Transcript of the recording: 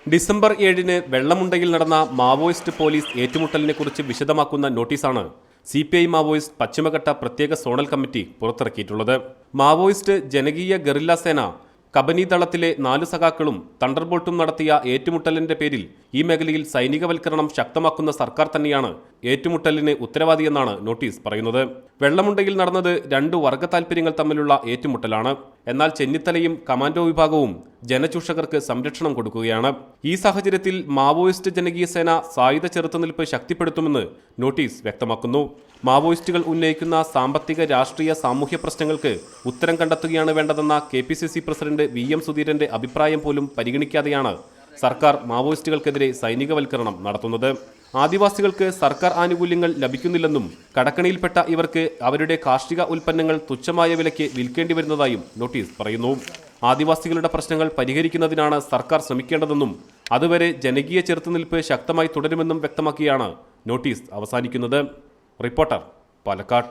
December 7-ന് വെള്ളമുണ്ടയിൽ നടന്ന Maoist police ഏറ്റുമുട്ടലിനെക്കുറിച്ച് വിശദമാക്കുന്ന നോട്ടീസാണ് CPI Maoist പശ്ചിമഘട്ട പ്രത്യേക സോണൽ കമ്മിറ്റി പുറത്തിറക്കിയിട്ടുള്ളത്. മാവോയിസ്റ്റ് ജനകീയ ഗറില്ല സേന കബനി ദളത്തിലെ 4 സഖാക്കളും തണ്ടർബോൾട്ടും നടത്തിയ ഏറ്റുമുട്ടലിന്റെ പേരിൽ ഈ മേഖലയിൽ സൈനികവൽക്കരണം ശക്തമാക്കുന്ന സർക്കാർ തന്നെയാണ് ഏറ്റുമുട്ടലിന് ഉത്തരവാദിയെന്നാണ് നോട്ടീസ് പറയുന്നത്. വെള്ളമുണ്ടയിൽ നടന്നത് 2 വർഗ താൽപര്യങ്ങൾ തമ്മിലുള്ള ഏറ്റുമുട്ടലാണ്. എന്നാൽ ചെന്നിത്തലയും കമാൻഡോ വിഭാഗവും ജനചൂഷകർക്ക് സംരക്ഷണം കൊടുക്കുകയാണ്. ഈ സാഹചര്യത്തിൽ മാവോയിസ്റ്റ് ജനകീയ സേന സായുധ ചെറുത്തുനിൽപ്പ് ശക്തിപ്പെടുത്തുമെന്ന് നോട്ടീസ് വ്യക്തമാക്കുന്നു. മാവോയിസ്റ്റുകൾ ഉന്നയിക്കുന്ന സാമ്പത്തിക, രാഷ്ട്രീയ, സാമൂഹ്യ പ്രശ്നങ്ങൾക്ക് ഉത്തരം കണ്ടെത്തുകയാണ് വേണ്ടതെന്ന KPCC പ്രസിഡന്റ് VM സുധീരന്റെ അഭിപ്രായം പോലും പരിഗണിക്കാതെയാണ് സർക്കാർ മാവോയിസ്റ്റുകൾക്കെതിരെ സൈനികവൽക്കരണം നടത്തുന്നത്. ആദിവാസികൾക്ക് സർക്കാർ ആനുകൂല്യങ്ങൾ ലഭിക്കുന്നില്ലെന്നും കടക്കണിയിൽപ്പെട്ട ഇവർക്ക് അവരുടെ കാർഷിക ഉൽപ്പന്നങ്ങൾ തുച്ഛമായ വിലയ്ക്ക് വിൽക്കേണ്ടി വരുന്നതായും നോട്ടീസ് പറയുന്നു. ആദിവാസികളുടെ പ്രശ്നങ്ങൾ പരിഹരിക്കുന്നതിനാണ് സർക്കാർ ശ്രമിക്കേണ്ടതെന്നും അതുവരെ ജനകീയ ചെറുത്തുനിൽപ്പ് ശക്തമായി തുടരുമെന്നും വ്യക്തമാക്കിയാണ് നോട്ടീസ് അവസാനിക്കുന്നത്. റിപ്പോർട്ടർ, പാലക്കാട്.